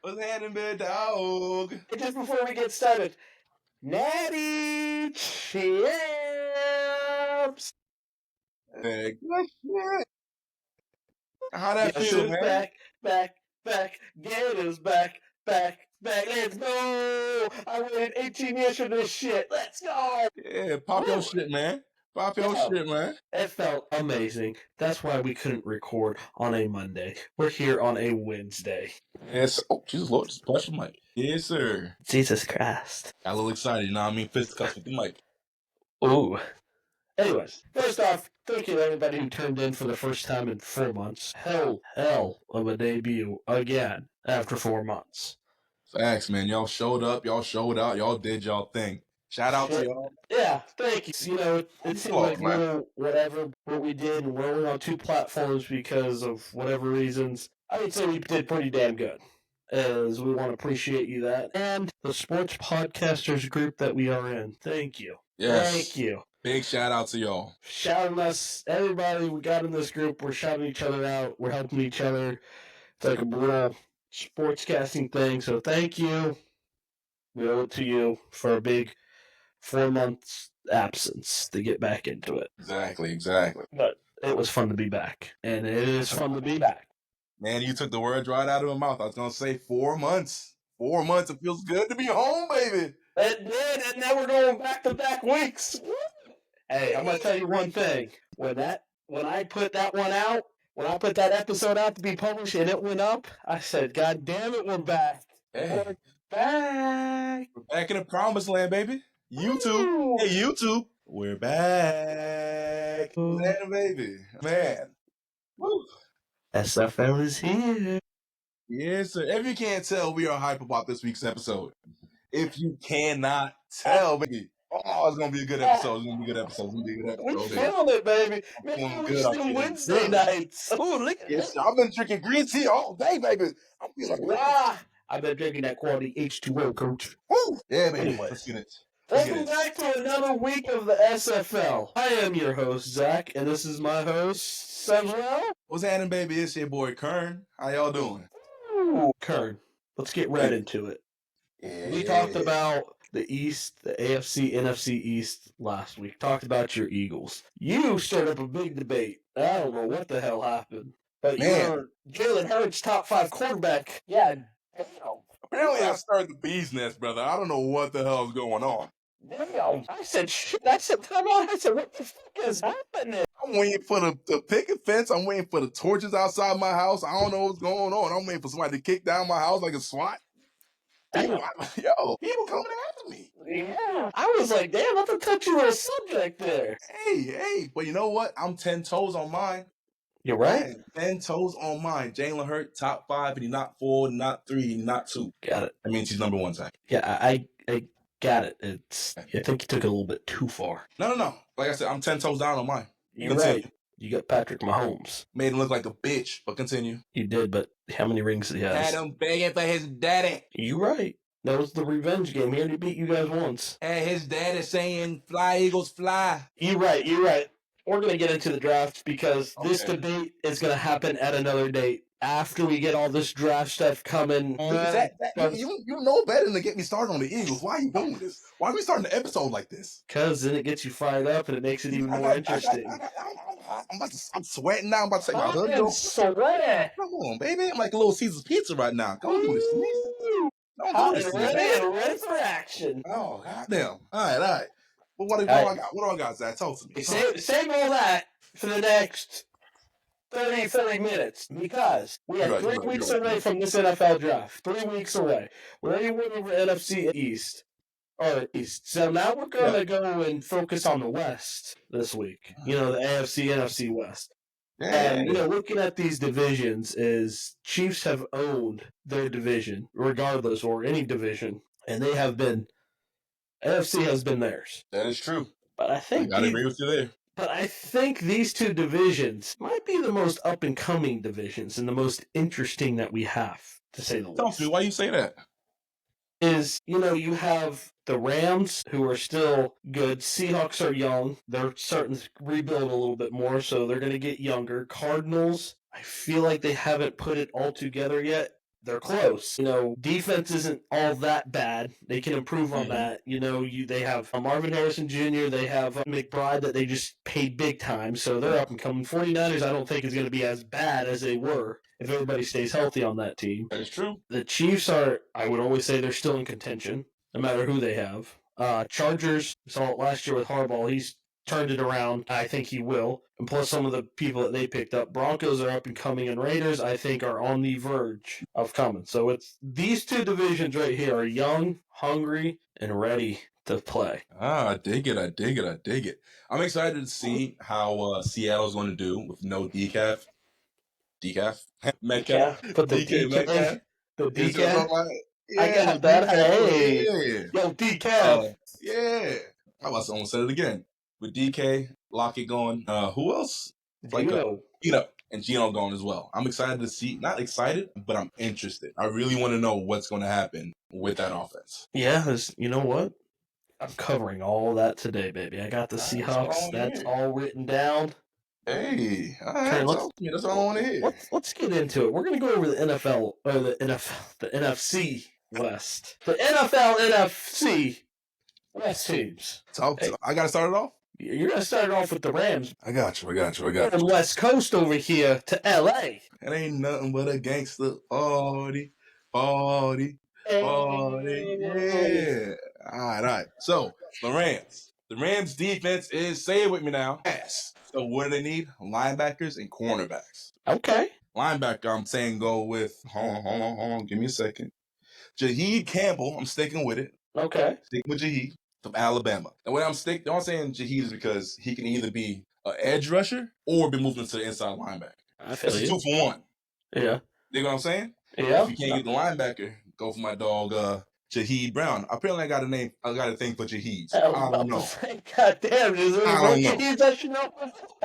What's happening, big dog? And just before we get started, Natty Champs! Hey, good shit. How that Yes, feel, it's man? back. Gators back. Let's go! I waited 18 years for this shit. Let's go! Yeah, pop your Woo. shit, man. Pop your Yeah. shit, man. It felt amazing. That's why we couldn't record on a Monday. We're here on a Wednesday. Yes. Oh, Jesus Lord, just bless the mic. Yes, sir. Jesus Christ. Got a little excited, you know what I mean? Fisticuffs with the mic. Ooh. Anyways, first off, thank you to everybody who tuned in for the first time in 4 months. Hell of a debut again after 4 months. Facts, man. Y'all showed up. Y'all showed out. Y'all did y'all thing. Shout out to y'all. Yeah, thank you. You know, it seemed like whatever what we did, and we're only on 2 platforms because of whatever reasons. I would say we did pretty damn good. As we want to appreciate you that. And the sports podcasters group that we are in. Thank you. Yes. Thank you. Big shout out to y'all. Shouting us, everybody we got in this group, we're shouting each other out. We're helping each other. It's like a brutal sportscasting thing. So thank you. We owe it to you for a big 4 months absence to get back into it. Exactly. But it was fun to be back. And it is fun to be back. Man, you took the words right out of my mouth. I was going to say 4 months. 4 months. It feels good to be home, baby. It did. And now we're going back-to-back weeks. Hey, I'm going to tell you one thing. When I put that one out, when I put that episode out to be published and it went up, I said, God damn it, we're back. Hey. We're back. We're back in the promised land, baby. YouTube. Hey, YouTube. We're back. What's happening, baby? Man. Woo. SFL is here. Yes, sir. If you can't tell, we are hype about this week's episode. If you cannot tell, baby. Oh, it's going to be a good episode. We filmed it, baby. Man, Good still Wednesday nights. Oh, look at yes, I've been drinking green tea all day, baby. I'm feeling I've been drinking that quality H2O, coach. Woo! Yeah, baby. Anyways. Let's get it. Welcome back to another week of the SFL. I am your host, Zach, and this is my host, Samuel. What's happening, baby? It's your boy, Kern. How y'all doing? Ooh, Kern, let's get right into it. Yeah. We talked about the East, the AFC, NFC East last week. Talked about your Eagles. You stirred up a big debate. I don't know what the hell happened. But you're Jalen Hurts, top 5 quarterback. Yeah. Apparently I started the bee's nest, brother. I don't know what the hell's going on. Damn. I said, shit. I said, come on. I said, what the fuck is happening? I'm waiting for the picket fence. I'm waiting for the torches outside my house. I don't know what's going on. I'm waiting for somebody to kick down my house like a SWAT. People coming after me. Yeah. I was like, damn, that's a touchy little subject there. Hey. But you know what? I'm 10 toes on mine. You're right. Man, 10 toes on mine. Jalen Hurts, top 5, and he's not 4, not 3, not 2. Got it. That means he's number 1, Zach. Yeah, I got it. I think you took it a little bit too far. No. Like I said, I'm 10 toes down on mine. You're right. You got Patrick Mahomes. Made him look like a bitch, but continue. You did, but how many rings did he have? Had him begging for his daddy. You right. That was the revenge game. He already beat you guys once. And his daddy saying, fly, Eagles, fly. You right. We're going to get into the draft because this debate is going to happen at another date. After we get all this draft stuff coming. You know better than to get me started on the Eagles. Why are you doing this? Why are we starting the episode like this? Because then it gets you fired up and it makes it even more interesting. I'm sweating now. I'm about to take my hood off. Sweating. Come on, baby. I'm like a little Caesar's pizza right now. Don't do this to me. Don't do this to me, man. Ready for action. Oh, goddamn. All right. Well, what do I got, Zach? Talk to me. Save all that for the next 30 minutes because we are 3 weeks away from this NFL draft. 3 weeks away. We already went over NFC East. So now we're going to go and focus on the West this week. You know, the AFC, NFC West. And, looking at these divisions is Chiefs have owned their division, regardless, or any division. And they have been, AFC has been theirs. That is true. But I think I agree with you there. But I think these two divisions might be the most up-and-coming divisions and the most interesting that we have, to say the least. Tell me, why you say that? You have the Rams, who are still good. Seahawks are young. They're starting to rebuild a little bit more, so they're going to get younger. Cardinals, I feel like they haven't put it all together yet. they're close. Defense isn't all that bad. They can improve on that. They have Marvin Harrison Jr., they have McBride that they just paid big time, so they're up and coming. 49ers, I don't think is going to be as bad as they were if everybody stays healthy on that team. That is true. The Chiefs are, I would always say they're still in contention, no matter who they have. Chargers, saw it last year with Harbaugh. He's turned it around. I think he will. And plus some of the people that they picked up. Broncos are up and coming, and Raiders, I think, are on the verge of coming. So it's these two divisions right here are young, hungry, and ready to play. I dig it. I'm excited to see how Seattle's going to do with no decaf. Metcalf? Put the DK Metcalf? The Is it decaf. like, I got that. Hey. Yeah. Yo, decaf. Yeah. I was almost said it again. With DK, Lockett going. Who else? Gino. And Gino going as well. I'm excited to see. Not excited, but I'm interested. I really want to know what's going to happen with that offense. Yeah, you know what? I'm covering all that today, baby. I got the Seahawks. That's all written down. Hey, all right, that's all I want to hear. Let's get into it. We're going to go over the NFL, or the NFC West. The NFL NFC West teams. I got to start it off? You're going to start it off with the Rams. I got you. From West Coast over here to L.A. It ain't nothing but a gangster party. Yeah. All right. So, the Rams defense is, say it with me now, ass. So, what do they need? Linebackers and cornerbacks. Okay. Linebacker, I'm saying go with, hold on, give me a second. Jaheed Campbell, I'm sticking with it. Okay. Sticking with Jaheed from Alabama. And when I'm saying Jaheed is because he can either be an edge rusher or be moved into the inside linebacker. I feel It's a 2 for 1. Yeah. You know what I'm saying? Yeah. If you can't get the linebacker, go for my dog, Jaheed Brown. Apparently, I got a thing for Jaheeds. I don't know. God damn, is there any more Jaheeds I should know?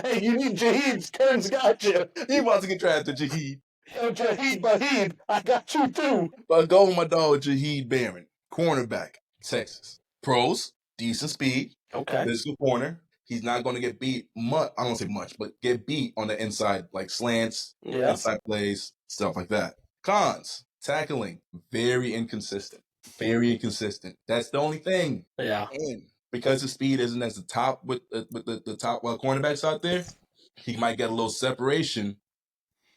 Hey, you need Jaheeds. Kern's got you. He wants to get drafted, Jaheed. Yo, Jaheed, I got you too. But go with my dog, Jaheed Barron. Cornerback, Texas. Pros, decent speed. Okay. Physical corner. He's not going to get beat much. I don't say much, but get beat on the inside, like slants, inside plays, stuff like that. Cons, tackling, very inconsistent. That's the only thing. Yeah. And because his speed isn't as the top with the top cornerbacks out there, he might get a little separation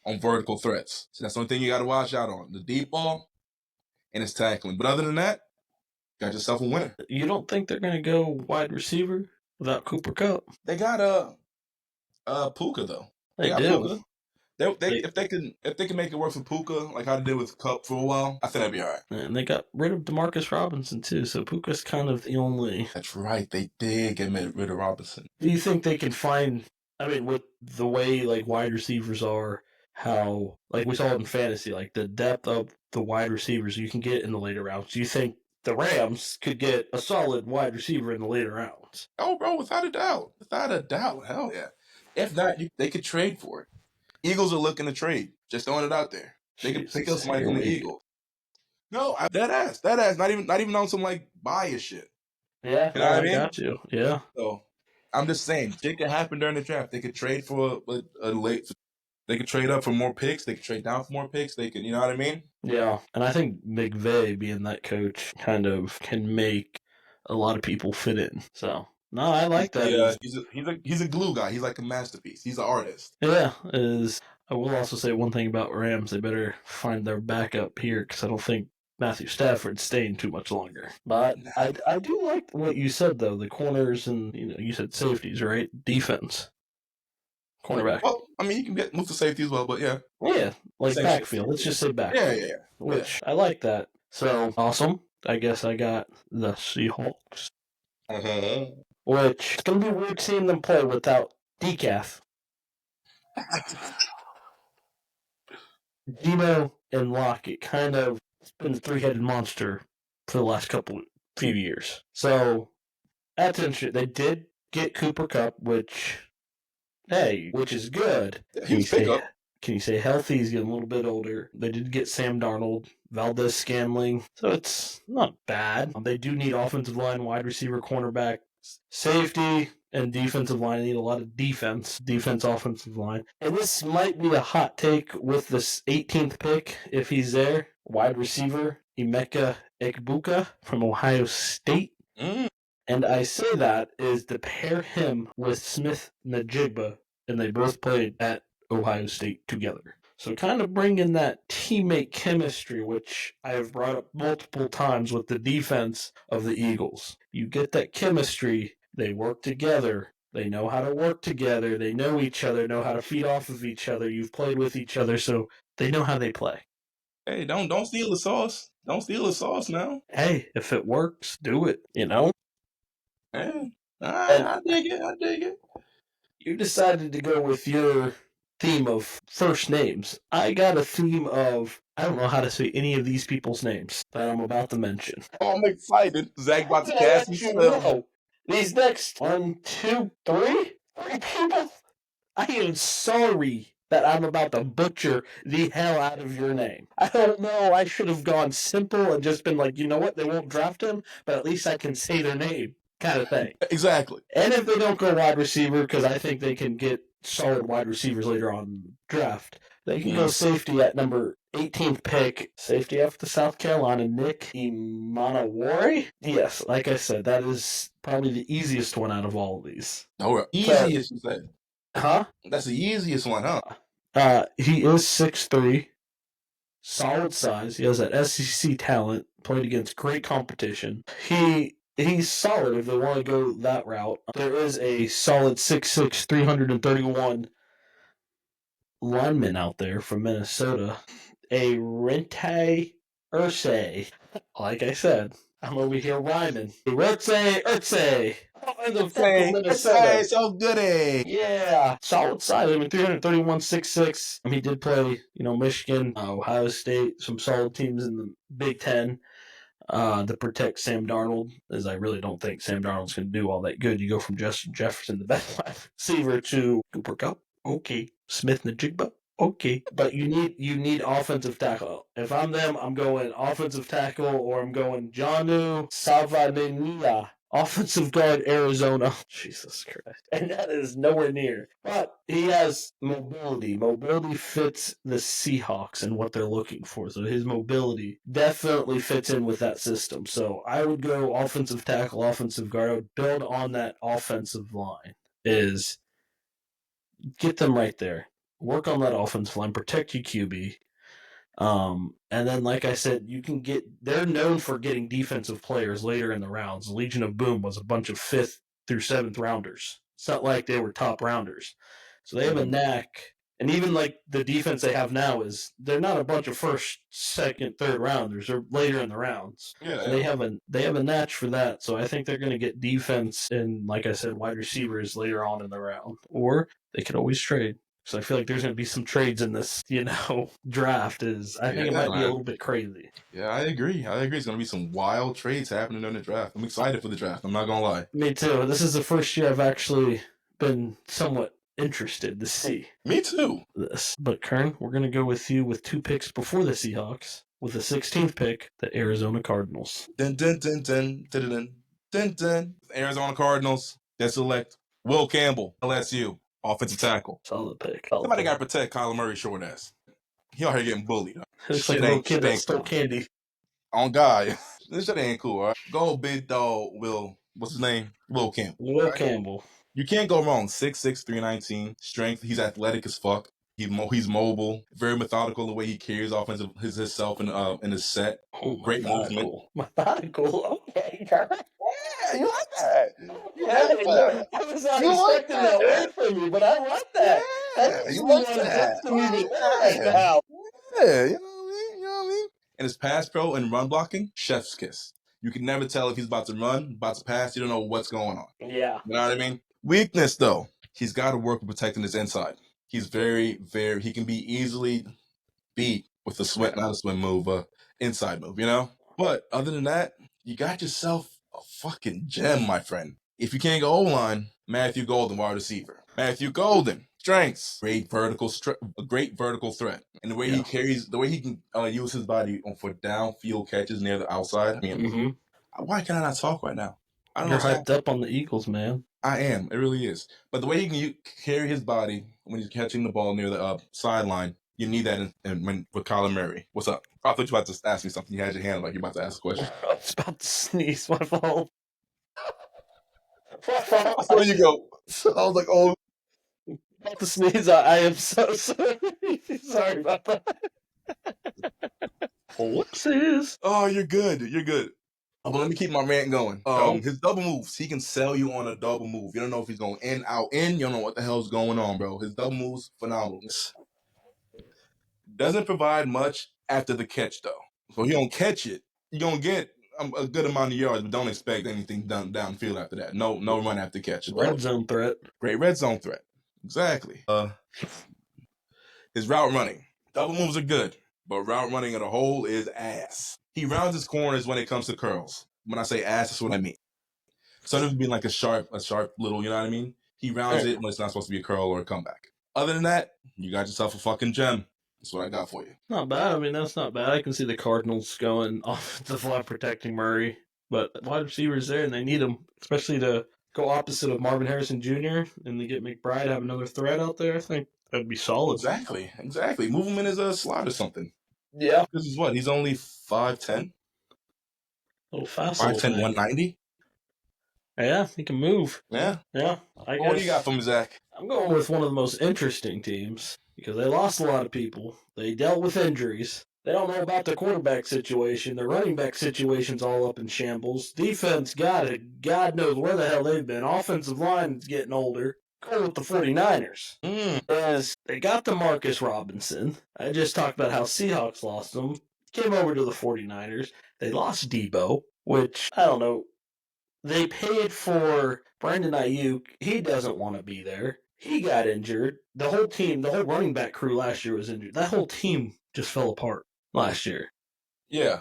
on vertical threats. So that's the only thing you got to watch out on. The deep ball and his tackling. But other than that, got yourself a winner. You don't think they're going to go wide receiver without Cooper Kupp? They got Puka though. They do. Puka. If they can make it work for Puka, like how they did with Kupp for a while, I think that'd be all right. And they got rid of Demarcus Robinson too, so Puka's kind of the only. That's right, they did get rid of Robinson. Do you think they can find? I mean, with the way like wide receivers are, how like we saw it in fantasy, like the depth of the wide receivers you can get in the later rounds. Do you think the Rams could get a solid wide receiver in the later rounds? Oh, bro, without a doubt, hell yeah. If not, they could trade for it. Eagles are looking to trade. Just throwing it out there. They could pick up somebody from the Eagles. No, that ass. Not even on some like bias shit. Yeah, you know what I mean? Got you. Yeah. So I'm just saying, shit could happen during the draft. They could trade for a late. They could trade up for more picks. They could trade down for more picks. They could, you know what I mean? Yeah, and I think McVay being that coach kind of can make a lot of people fit in. So. No, I like that. Yeah, he's a glue guy. He's like a masterpiece. He's an artist. Yeah, I will also say one thing about Rams. They better find their backup here because I don't think Matthew Stafford's staying too much longer. But I do like what you said, though. The corners and, you said safeties, right? Defense. Cornerback. Well, I mean, you can move to safety as well, but yeah. Yeah, like same backfield. Let's just say backfield. Yeah. Which, I like that. So, awesome. I guess I got the Seahawks. Which, it's going to be weird seeing them play without decaf. Gino and Lockett kind of been the three-headed monster for the last few years. So, that's interesting. They did get Cooper Kupp, which is good. Can you say healthy? He's getting a little bit older. They did get Sam Darnold, Valdez Scantling, so it's not bad. They do need offensive line, wide receiver, cornerback, Safety and defensive line need a lot of defense, offensive line. And this might be a hot take with this 18th pick, if he's there. Wide receiver, Emeka Egbuka from Ohio State. And I say that is to pair him with Smith Najigba, and they both played at Ohio State together. So kind of bringing that teammate chemistry, which I have brought up multiple times with the defense of the Eagles. You get that chemistry, they work together, they know how to work together, they know each other, know how to feed off of each other, you've played with each other, so they know how they play. Hey, don't steal the sauce. Don't steal the sauce now. Hey, if it works, do it, you know? Hey, I dig it. You decided to go with your theme of first names. I got a theme of, I don't know how to say any of these people's names that I'm about to mention. Oh, I'm excited. Zach about to cast his spell. These next 1, 2, 3 people. I am sorry that I'm about to butcher the hell out of your name. I don't know. I should have gone simple and just been like, you know what? They won't draft him, but at least I can say their name, kind of thing. Exactly. And if they don't go wide receiver, because I think they can get solid wide receivers later on in the draft, they can go safety at number 18th pick. Safety after South Carolina, Nick Imanawari. Yes, like I said, that is probably the easiest one out of all of these. Oh, easiest, you said. Huh? That's the easiest one, huh? He is 6'3", solid size. He has that SEC talent, played against great competition. He's solid if they want to go that route. There is a solid 6'6", 331 lineman out there from Minnesota. A Rente Ursay. Like I said, I'm over here rhyming. Rente Ursay. Minnesota. So goody. Yeah. Solid size. 331, 6'6". He did play, Michigan, Ohio State, some solid teams in the Big Ten. To protect Sam Darnold, as I really don't think Sam Darnold's going to do all that good. You go from Justin Jefferson, the best wide receiver, to Cooper Kupp. Okay. Smith Najigba. Okay. But you need offensive tackle. If I'm them, I'm going offensive tackle, or I'm going Jonnu Savaimanila. Offensive guard, Arizona. Jesus Christ. And that is nowhere near. But he has mobility. Mobility fits the Seahawks and what they're looking for. So his mobility definitely fits in with that system. So I would go offensive tackle, offensive guard. I would build on that offensive line. Is get them right there. Work on that offensive line. Protect your QB. And then, like I said, they're known for getting defensive players later in the rounds. The Legion of Boom was a bunch of 5th through 7th rounders. It's not like they were top rounders. So they have a knack. And even like the defense they have now they're not a bunch of 1st, 2nd, 3rd rounders. They're later in the rounds. Yeah. They have a natch for that. So I think they're going to get defense and, like I said, wide receivers later on in the round. Or they could always trade. So I feel like there's going to be some trades in this, draft. I think it might be a little bit crazy. Yeah, I agree. It's going to be some wild trades happening during the draft. I'm excited for the draft. I'm not going to lie. Me too. This is the first year I've actually been somewhat interested to see. Me too. This. But Kern, we're going to go with you with 2 picks before the Seahawks. With the 16th pick, the Arizona Cardinals. Dun, dun, dun, dun, dun, dun, dun, dun. Arizona Cardinals, they select Will Campbell, LSU. Offensive tackle. Solid pick. Somebody got to protect Kyler Murray's short ass. He out here getting bullied. Looks like a little kid that stole candy. On God. This shit ain't cool, all right? Go big dog what's his name? Will Campbell. Will Campbell. You can't go wrong. 6'6", 319. Strength. He's athletic as fuck. He's mobile. Very methodical the way he carries himself in his set. Great movement. Methodical. Okay, Kurt. Yeah, you like that. I was not expecting that word from you, but I like that. Yeah, you like that. Yeah, you know what I mean? And his pass pro and run blocking, chef's kiss. You can never tell if he's about to run, about to pass. You don't know what's going on. Yeah. You know what I mean? Weakness, though. He's got to work with protecting his inside. He's very, very, he can be easily beat with the not a swim move, inside move, But other than that, you got yourself a fucking gem, my friend. If you can't go O-line, Matthew Golden, wide receiver. Matthew Golden, strengths, a great vertical threat. And the way he can use his body for downfield catches near the outside. Why can I not talk right now? I don't You're know. hyped up on the Eagles, man. I am. It really is. But the way he can carry his body when he's catching the ball near the sideline, you need that with Kyler Murray. What's up? I thought you were about to ask me something. You had your hand like you're about to ask a question. I was about to sneeze. My fault. There you go. So I was like, oh. About to sneeze. I am so sorry. Sorry about that. Whoopsies. Oh, you're good. You're good. But let me keep my rant going. His double moves, he can sell you on a double move. You don't know if he's going in, out, in. You don't know what the hell's going on, bro. His double moves, phenomenal. Doesn't provide much after the catch, though. So he don't catch it. You're going to get a good amount of yards, but don't expect anything done downfield after that. No run after catch. Red zone threat. Great red zone threat. Exactly. His route running. Double moves are good, but route running as a whole is ass. He rounds his corners when it comes to curls. When I say ass, that's what I mean. Instead of being like a sharp little, you know what I mean? He rounds it when it's not supposed to be a curl or a comeback. Other than that, you got yourself a fucking gem. That's what I got for you. Not bad. I mean, that's not bad. I can see the Cardinals going off the flat protecting Murray. But wide receivers there, and they need them, especially to go opposite of Marvin Harrison Jr. and they get McBride, have another threat out there. I think that'd be solid. Exactly. Move him in as a slot or something. Yeah. This is what? He's only 5'10"? Oh, fast. 5'10", 190? Yeah, he can move. Yeah. What do you got from Zach? I'm going with one of the most interesting teams because they lost a lot of people. They dealt with injuries. They don't know about the quarterback situation. The running back situation's all up in shambles. Defense, God knows where the hell they've been. Offensive line's getting older. Going with the 49ers. As they got the Marcus Robinson. I just talked about how Seahawks lost him. Came over to the 49ers. They lost Debo, which, I don't know. They paid for Brandon Ayuk. He doesn't want to be there. He got injured. The whole team, the whole running back crew last year was injured. That whole team just fell apart last year. Yeah.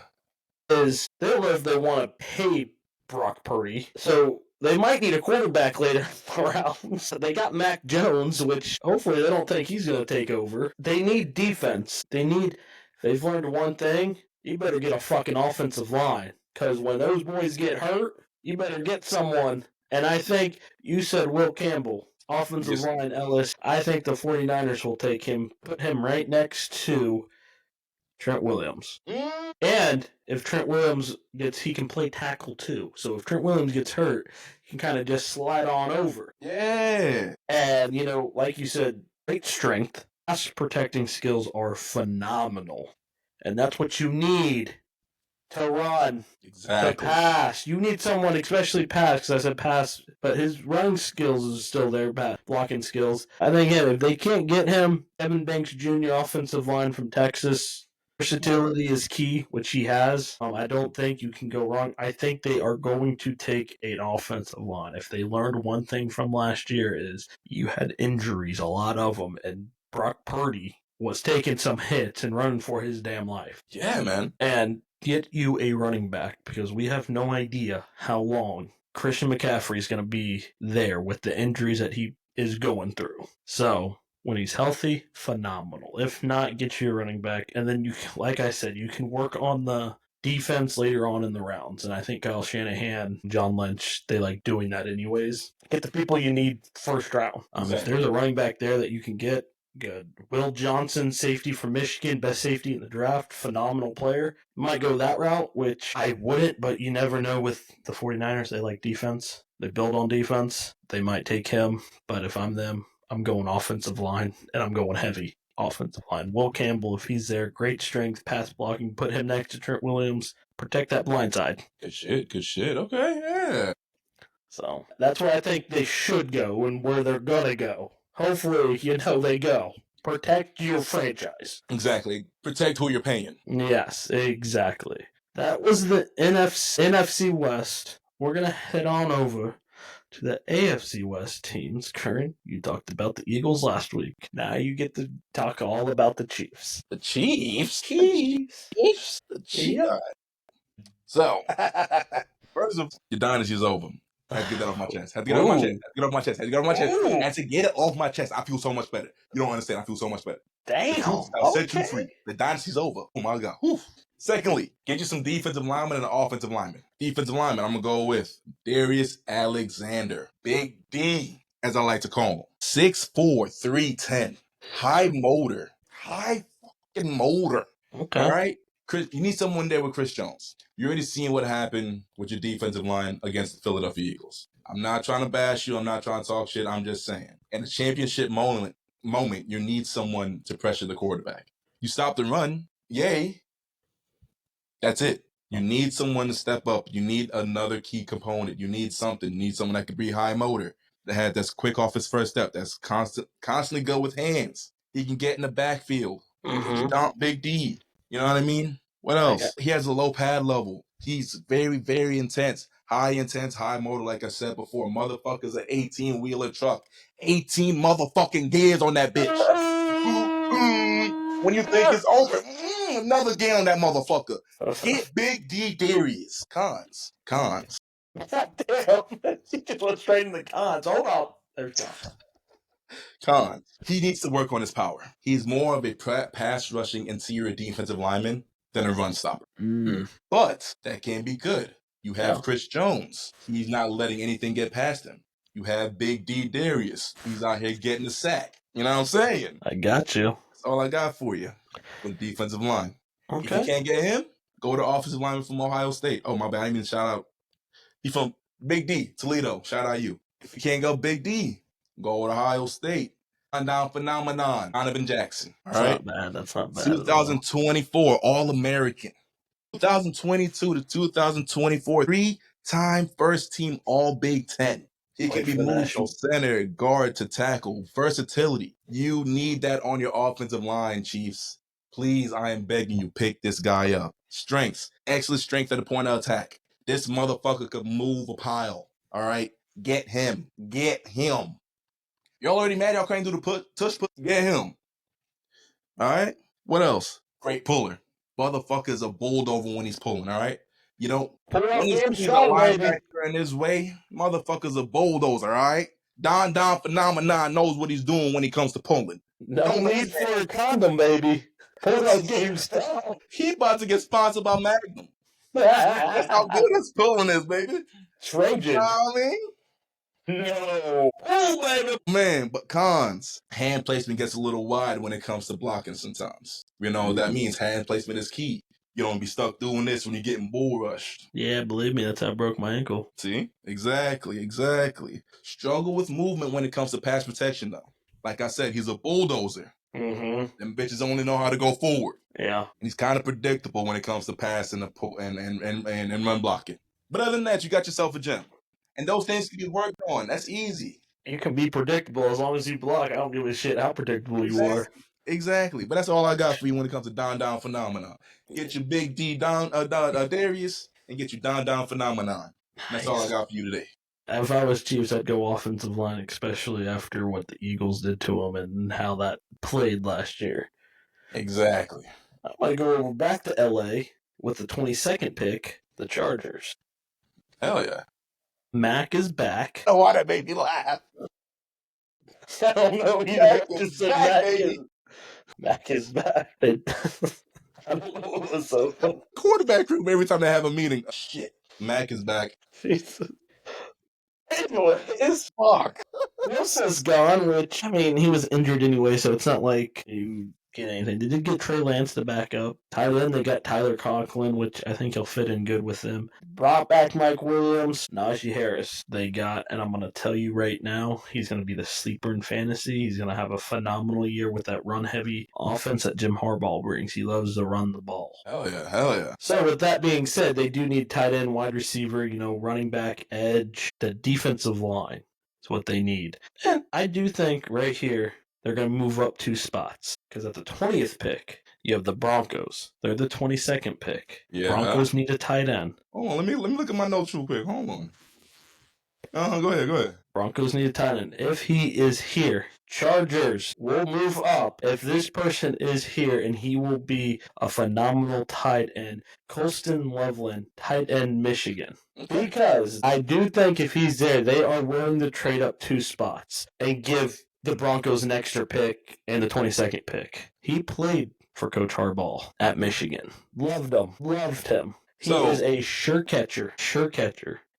Because they don't know if they want to pay Brock Purdy. So they might need a quarterback later in the rounds. They got Mac Jones, which hopefully they don't think he's going to take over. They need defense. If they've learned one thing, you better get a fucking offensive line. Because when those boys get hurt, you better get someone. And I think you said Will Campbell, offensive line Ellis. I think the 49ers will take him, put him right next to Trent Williams. And if Trent Williams he can play tackle too. So if Trent Williams gets hurt, he can kind of just slide on over. Yeah. And, like you said, great strength. Pass protecting skills are phenomenal. And that's what you need to run. Exactly. To pass. You need someone, especially pass, because I said pass, but his running skills is still there, blocking skills. I think if they can't get him, Evan Banks Jr., offensive line from Texas, versatility is key, which he has. I don't think you can go wrong. I think they are going to take an offensive line. If they learned one thing from last year is you had injuries, a lot of them, and Brock Purdy was taking some hits and running for his damn life. Yeah, man. And get you a running back because we have no idea how long Christian McCaffrey is going to be there with the injuries that he is going through. So when he's healthy, phenomenal. If not, get you a running back. And then, like I said, you can work on the defense later on in the rounds. And I think Kyle Shanahan, John Lynch, they like doing that anyways. Get the people you need first round. If there's a running back there that you can get, good. Will Johnson, safety from Michigan, best safety in the draft, phenomenal player. Might go that route, which I wouldn't, but you never know with the 49ers. They like defense. They build on defense. They might take him, but if I'm them, I'm going offensive line, and I'm going heavy offensive line. Will Campbell, if he's there, great strength, pass blocking, put him next to Trent Williams, protect that blind side. Good shit. Okay, yeah. So that's where I think they should go and where they're going to go. Hopefully, they go. Protect your franchise. Exactly. Protect who you're paying. Yes, exactly. That was the NFC West. We're going to head on over to the AFC West teams. Kern, you talked about the Eagles last week. Now you get to talk all about the Chiefs. The Chiefs? The Chiefs. Yep. So, first of all, your dynasty's over. I had to get that off my chest. Had to get it off my chest. I feel so much better. You don't understand. I feel so much better. Damn. I'll set you free. The dynasty's over. Oh my God. Whew. Secondly, get you some defensive linemen and an offensive lineman. Defensive lineman, I'm going to go with Darius Alexander. Big D, as I like to call him. 6'4", 310. High motor. High fucking motor. Okay. All right? Chris, you need someone there with Chris Jones. You already seen what happened with your defensive line against the Philadelphia Eagles. I'm not trying to bash you. I'm not trying to talk shit. I'm just saying. In a championship moment, you need someone to pressure the quarterback. You stop the run, yay. That's it. You need someone to step up. You need another key component. You need something. You need someone that could be high motor, that's quick off his first step, that's constantly good with hands. He can get in the backfield. He can dump Big D. You know what I mean? What else? He has a low pad level. He's very, very intense. High intense, high motor, like I said before. Motherfucker's an 18-wheeler truck. 18 motherfucking gears on that bitch. When you think it's over, another gear on that motherfucker. Get Big D Darius. Cons. God damn. He just went straight in the cons. Hold on. There's Cons. He needs to work on his power. He's more of a pass rushing interior defensive lineman than a run stopper. But that can be good. You have Chris Jones. He's not letting anything get past him. You have Big D Darius. He's out here getting the sack. You know what I'm saying? I got you. That's all I got for you with defensive line. Okay. If you can't get him, go to offensive lineman from Ohio State. Oh, my bad. I didn't even shout out. He's from Big D, Toledo. Shout out you. If you can't go Big D, go to Ohio State. Down phenomenon. Donovan Jackson. All right? That's not bad. 2024 All-American. 2022 to 2024 3-time first team All Big Ten. He can be moved from center, guard to tackle. Versatility. You need that on your offensive line, Chiefs. Please, I am begging you, pick this guy up. Strengths. Excellent strength at the point of attack. This motherfucker could move a pile. All right? Get him. Get him. Y'all already mad y'all can't do the tush put? Get him. All right? What else? Great puller. Motherfucker's a bulldozer when he's pulling, all right? You don't... When he's a linebacker in his way, motherfucker's a bulldozer, all right? Don Phenomenon knows what he's doing when he comes to pulling. No need for a condom, baby. Pull that game down. He about to get sponsored by Magnum. That's how good his pulling is, baby. Trojan. You know what I mean? No. Oh, baby. Man, but cons. Hand placement gets a little wide when it comes to blocking sometimes. You know what that means? Hand placement is key. You don't be stuck doing this when you're getting bull rushed. Yeah, believe me, that's how I broke my ankle. See? Exactly. Struggle with movement when it comes to pass protection, though. Like I said, he's a bulldozer. Them bitches only know how to go forward. Yeah. And he's kind of predictable when it comes to passing and run blocking. But other than that, you got yourself a gem. And those things can be worked on. That's easy. You can be predictable as long as you block. I don't give a shit how predictable you are. Exactly. But that's all I got for you when it comes to Don Phenomenon. Get your Big D Darius and get your Don Phenomenon. That's all I got for you today. If I was Chiefs, I'd go offensive line, especially after what the Eagles did to them and how that played last year. Exactly. I want to go back to L.A. with the 22nd pick, the Chargers. Hell yeah. Mac is back. Oh, why that made me laugh? I don't know. Just said Mac is back. I don't know what was so funny. Quarterback group every time they have a meeting. Oh, shit. Mac is back. Jesus. Anyway, it's fuck. Wilson's gone, which, I mean, he was injured anyway, so it's not like you get anything. They did get Trey Lance to back up. Then they got Tyler Conklin, which I think he'll fit in good with them. Brought back Mike Williams, Najee Harris they got, and I'm going to tell you right now, he's going to be the sleeper in fantasy. He's going to have a phenomenal year with that run-heavy offense that Jim Harbaugh brings. He loves to run the ball. Hell yeah. So with that being said, they do need tight end, wide receiver, running back, edge, the defensive line is what they need. And I do think right here, they're going to move up 2 spots. Because at the 20th pick, you have the Broncos. They're the 22nd pick. Yeah. Broncos need a tight end. Hold on, let me look at my notes real quick. Hold on. Go ahead. Broncos need a tight end. If he is here, Chargers will move up. If this person is here, and he will be a phenomenal tight end. Colston Loveland, tight end, Michigan. Because I do think if he's there, they are willing to trade up 2 spots and give the Broncos an extra pick and the 22nd pick. He played for Coach Harbaugh at Michigan. Loved him. He is a sure catcher.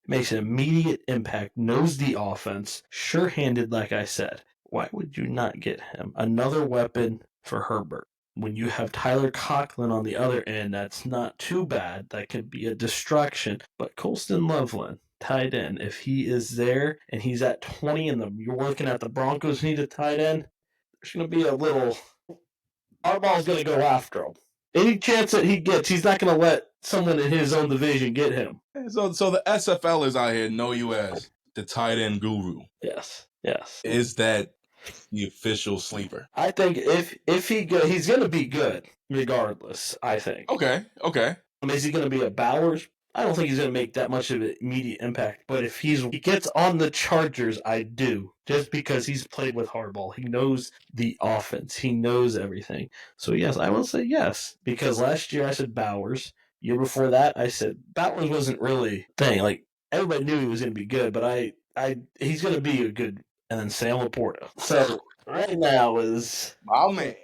Makes an immediate impact, knows the offense, sure-handed, like I said. Why would you not get him? Another weapon for Herbert. When you have Tyler Conklin on the other end, that's not too bad. That could be a distraction. But Colston Loveland, tight end, if he is there and he's at 20 and you're looking at the Broncos need a tight end, there's going to be a little... Harbaugh's going to go after him. Any chance that he gets, he's not going to let someone in his own division get him. So the SFLers out here know you as the tight end guru. Yes. Is that the official sleeper? I think if he's going to be good regardless, I think. Okay. Is he going to be a Bowers? I don't think he's going to make that much of an immediate impact. But if he gets on the Chargers, I do. Just because he's played with Harbaugh. He knows the offense. He knows everything. So, yes, I will say yes. Because last year I said Bowers. Year before that, I said Bowers wasn't really a thing. Like, everybody knew he was going to be good. But he's going to be a good... And then Sam Laporta. So, right now is... Oh, man.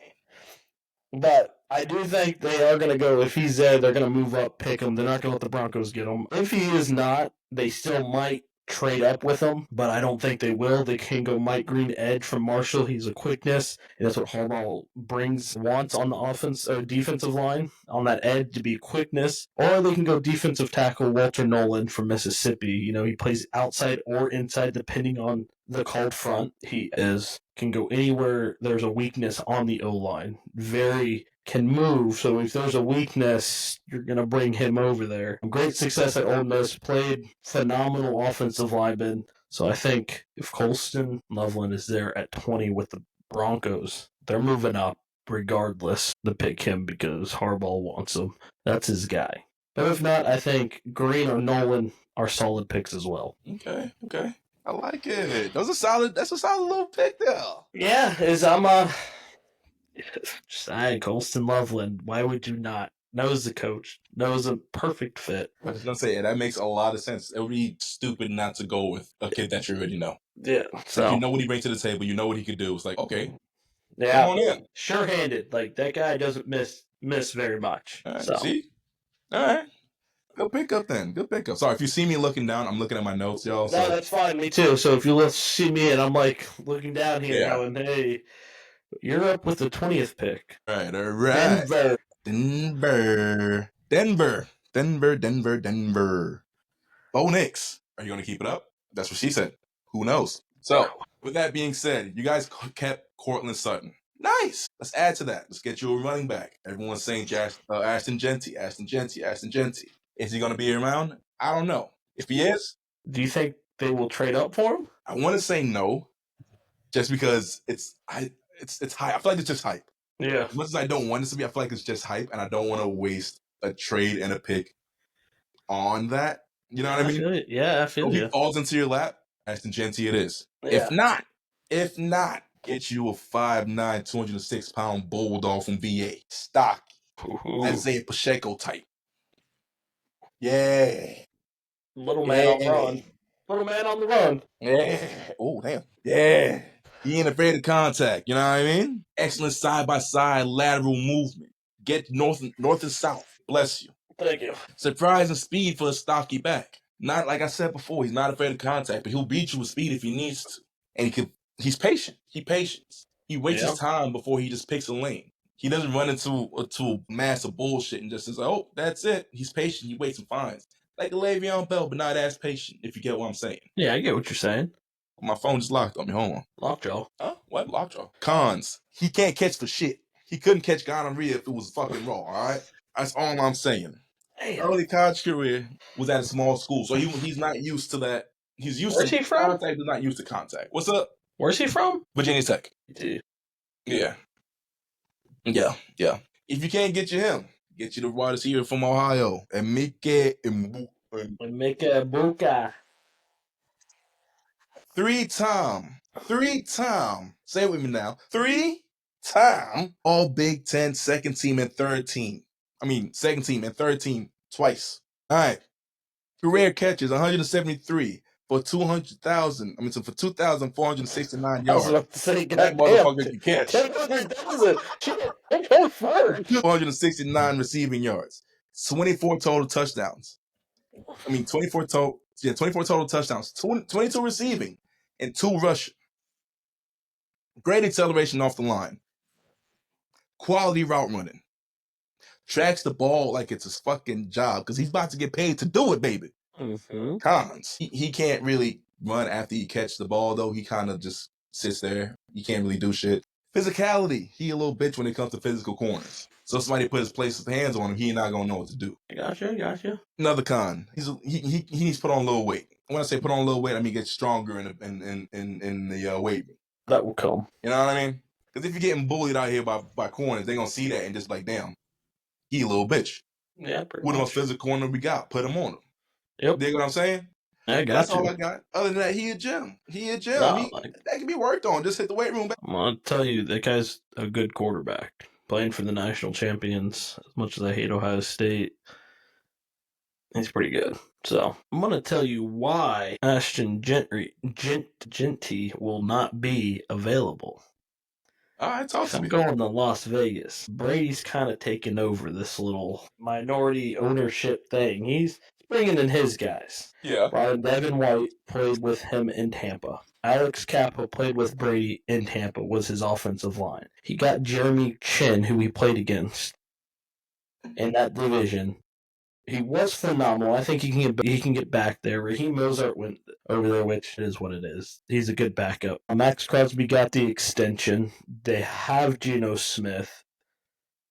But I do think they are going to go, if he's there, they're going to move up, pick him. They're not going to let the Broncos get him. If he is not, they still might trade up with him, but I don't think they will. They can go Mike Green edge from Marshall. He's a quickness, and that's what Harbaugh wants on the offense or defensive line, on that edge to be quickness. Or they can go defensive tackle Walter Nolan from Mississippi. You know, he plays outside or inside depending on the called front. He can go anywhere there's a weakness on the O-line. Can move, so if there's a weakness, you're going to bring him over there. Great success at Ole Miss, played phenomenal offensive lineman. So I think if Colston Loveland is there at 20 with the Broncos, they're moving up regardless to pick him because Harbaugh wants him. That's his guy. But if not, I think Green or Nolan are solid picks as well. Okay. I like it. That's a solid little pick there. Yeah, saying Colston Loveland, why would you not? Knows the coach. Knows a perfect fit. I was going to say, that makes a lot of sense. It would be stupid not to go with a kid that you already know. Yeah. So like, you know what he brings to the table. You know what he could do. It's like, okay. Yeah. Come on in. Sure-handed. Like, that guy doesn't miss very much. All right, so. See? All right. Good pickup then. Good pickup. Sorry, if you see me looking down, I'm looking at my notes, y'all. No, that's fine. Me too. So if you see me and I'm like looking down here going, hey, you're up with the 20th pick. All right. Denver. Bo Nix. Are you going to keep it up? That's what she said. Who knows? So, with that being said, you guys kept Cortland Sutton. Nice. Let's add to that. Let's get you a running back. Everyone's saying Ashton Genty. Is he going to be around? I don't know. If he is... Do you think they will trade up for him? I want to say no. Just because it's hype. I feel like it's just hype. Yeah. As much as I don't want it to be, I feel like it's just hype, and I don't want to waste a trade and a pick on that. You know what I mean? I feel He falls into your lap, Ashton Genty it is. Yeah. If not, get you a 5'9", 206-pound bulldog from VA. Stocky. Isaiah Pacheco type. Yeah. Little man on the run. Yeah. Oh, damn. Yeah. He ain't afraid of contact, you know what I mean? Excellent side-by-side lateral movement. Get north and south. Bless you. Thank you. Surprising speed for a stocky back. Not like I said before, he's not afraid of contact, but he'll beat you with speed if he needs to. And he's patient. He waits his time before he just picks a lane. He doesn't run into a mass of bullshit and just says, oh, that's it. He's patient. He waits and finds. Like a Le'Veon Bell, but not as patient, if you get what I'm saying. Yeah, I get what you're saying. My phone just locked on me. Hold on. Lockjaw. Huh? What? Lockjaw. Cons. He can't catch for shit. He couldn't catch gonorrhea if it was fucking raw, all right? That's all I'm saying. Damn. Early college career was at a small school, so he's not used to that. He's used to contact, but not used to contact. What's up? Where's he from? Virginia Tech. Yeah. If you can't get you him, get you the wide receiver from Ohio. Emeka Egbuka. Three-time, say it with me now, 3-time All Big Ten second team and third team twice. All right. Career catches, 173. for 200,000. I mean, so for 2,469 I was yards. about to say, That goddamn, motherfucker can catch. 10,000. Shit, go first. 469 receiving yards, 24 total touchdowns. I mean, 24 total touchdowns, 22 receiving, and 2 rushing. Great acceleration off the line. Quality route running. Tracks the ball like it's his fucking job because he's about to get paid to do it, baby. Mm-hmm. Cons. He can't really run after he catch the ball, though. He kind of just sits there. He can't really do shit. Physicality. He a little bitch when it comes to physical corners. So somebody put his hands on him, he not gonna know what to do. Gotcha. Another con. He needs to put on a little weight. When I say put on a little weight, I mean get stronger in the weight room. That will come. You know what I mean? Because if you're getting bullied out here by corners, they're gonna see that and just like, damn, he a little bitch. Yeah, Who the most physical corner we got? Put him on him. Yep. Dig what I'm saying? That's all I got. Other than that, he a gym. No, that can be worked on. Just hit the weight room. I'm gonna tell you, that guy's a good quarterback. Playing for the national champions. As much as I hate Ohio State, he's pretty good. So I'm gonna tell you why Ashton Genty will not be available. All right, talk to me. I'm going to Las Vegas. Brady's kind of taking over this little minority ownership thing. He's bringing in his guys. Yeah. While Devin White played with him in Tampa. Alex Kappa played with Brady in Tampa, was his offensive line. He got Jeremy Chin, who he played against in that division. He was phenomenal. I think he can get back there. Raheem Mozart went over there, which is what it is. He's a good backup. Max Crosby got the extension. They have Geno Smith.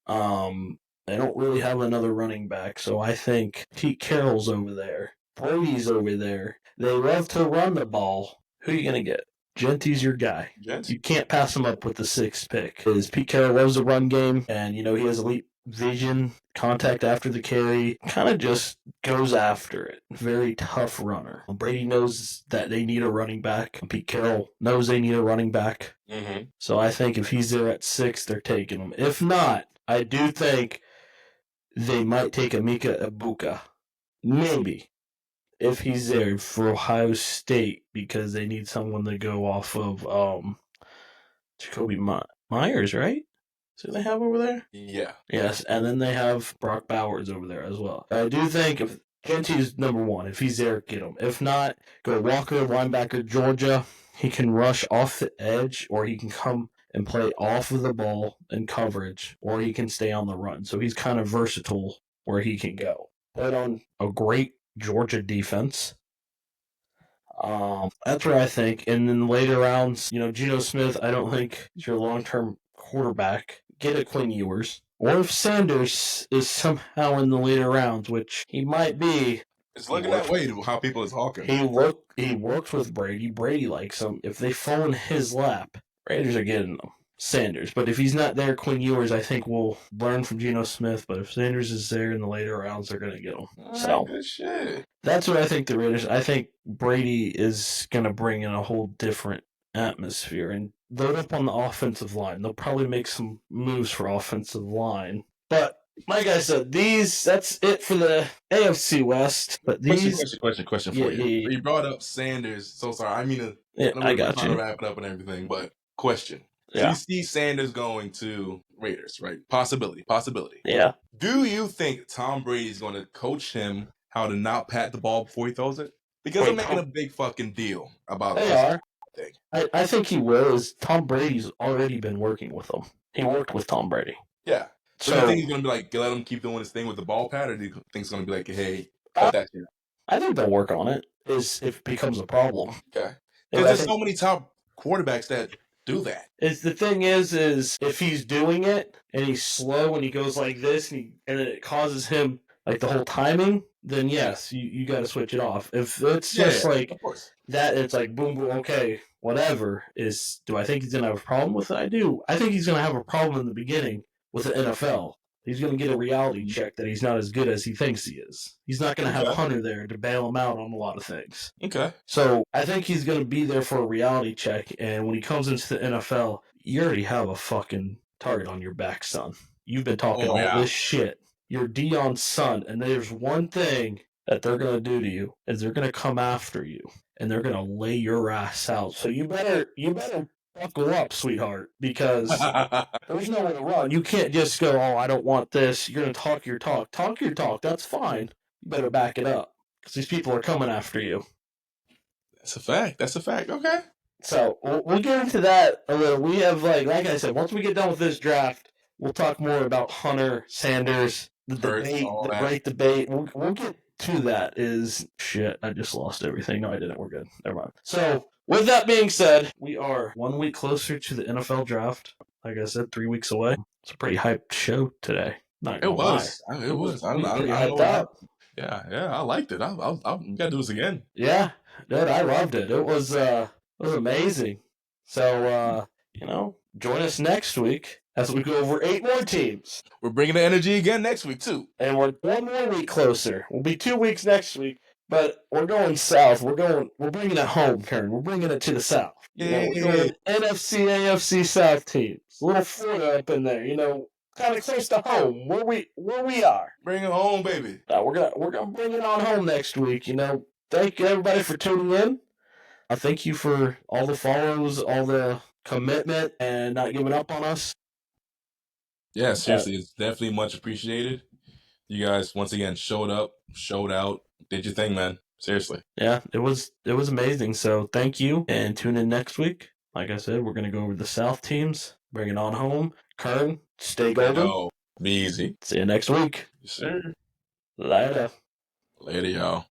They don't really have another running back, so I think Pete Carroll's over there. Brady's over there. They love to run the ball. Who are you going to get? Genty's your guy. You can't pass him up with the 6th pick. Because Pete Carroll loves the run game, and, he has elite vision, contact after the carry, kind of just goes after it. Very tough runner. Brady knows that they need a running back. Pete Carroll knows they need a running back. Mm-hmm. So I think if he's there at 6, they're taking him. If not, I do think they might take Emeka Egbuka. Maybe. If he's there for Ohio State, because they need someone to go off of Jacoby Myers, right? So they have over there? Yeah. Yes, and then they have Brock Bowers over there as well. I do think if Genty's number 1, if he's there, get him. If not, go Walker, linebacker, Georgia. He can rush off the edge, or he can come and play off of the ball in coverage, or he can stay on the run. So he's kind of versatile where he can go. Put on a great Georgia defense. That's what I think. And in the later rounds, Geno Smith, I don't think is your long-term quarterback. Get a Quinn Ewers. Or if Sanders is somehow in the later rounds, which he might be. It's looking that way to how people is talking. He worked with Brady. Brady likes him. If they fall in his lap, Raiders are getting them. Sanders. But if he's not there, Quinn Ewers, I think will learn from Geno Smith. But if Sanders is there in the later rounds, they're going to get him. So good shit. That's what I think the Raiders. I think Brady is going to bring in a whole different atmosphere and load up on the offensive line. They'll probably make some moves for offensive line. But like I said, that's it for the AFC West. But these question for you. Yeah. You brought up Sanders. So sorry. I mean, I got you. To wrap it up and everything, but question. Yeah. You see Sanders going to Raiders, right? Possibility. Yeah. Do you think Tom Brady's going to coach him how to not pat the ball before he throws it? Because they're making a big fucking deal about it. They are. I think he will. Tom Brady's already been working with him. He worked with Tom Brady. Yeah. So you think he's going to be like, let him keep doing his thing with the ball pat, or do you think it's going to be like, hey, cut that shit? I think they'll work on it if it becomes a problem. Okay. Because there's so many top quarterbacks that do that. The thing is if he's doing it and he's slow and he goes like this and then it causes him like the whole timing, then yes, you got to switch it off. If it's just like that, it's like boom, boom, okay, whatever. Do I think he's going to have a problem with it? I do. I think he's going to have a problem in the beginning with the NFL. He's going to get a reality check that he's not as good as he thinks he is. He's not going to have Hunter there to bail him out on a lot of things. Okay. So I think he's going to be there for a reality check, and when he comes into the NFL, you already have a fucking target on your back, son. You've been talking all this shit. You're Deion's son, and there's one thing that they're going to do to you, is they're going to come after you. and they're gonna lay your ass out. So you better buckle up, sweetheart, because there's nowhere to run. You can't just go, oh, I don't want this. You're gonna talk your talk. Talk your talk. That's fine. You better back it up because these people are coming after you. That's a fact. That's a fact. Okay. So we'll get into that a little. We have like I said, once we get done with this draft, we'll talk more about Hunter, Sanders, the debate, the great debate. We'll get to that. Is shit. I just lost everything. No, I didn't. We're good. Never mind. So with that being said, we are 1 week closer to the NFL draft. Like I said, 3 weeks away. It's a pretty hyped show today. Not gonna lie. It was. I pretty hyped up. Yeah, I liked it. I gotta do this again. Yeah, dude, I loved it. It was amazing. So join us next week as we go over 8 more teams. We're bringing the energy again next week too, and we're 1 more week closer. We'll be 2 weeks next week, but we're going south. We're bringing it home, Kern. We're bringing it to the south. Yeah, we're going NFC, AFC South teams. A little Florida up in there. Kind of close to home, where we are. Bring it home, baby. We're gonna bring it on home next week. Thank everybody for tuning in. I thank you for all the follows, all the commitment, and not giving up on us. Yeah, seriously, it's definitely much appreciated. You guys once again showed up, showed out, did your thing, man. Seriously. Yeah, it was amazing. So thank you, and tune in next week. Like I said, we're gonna go over the South teams, bring it on home. Kern, stay golden. Be easy. See you next week. Yes, sir. Later. Later, y'all.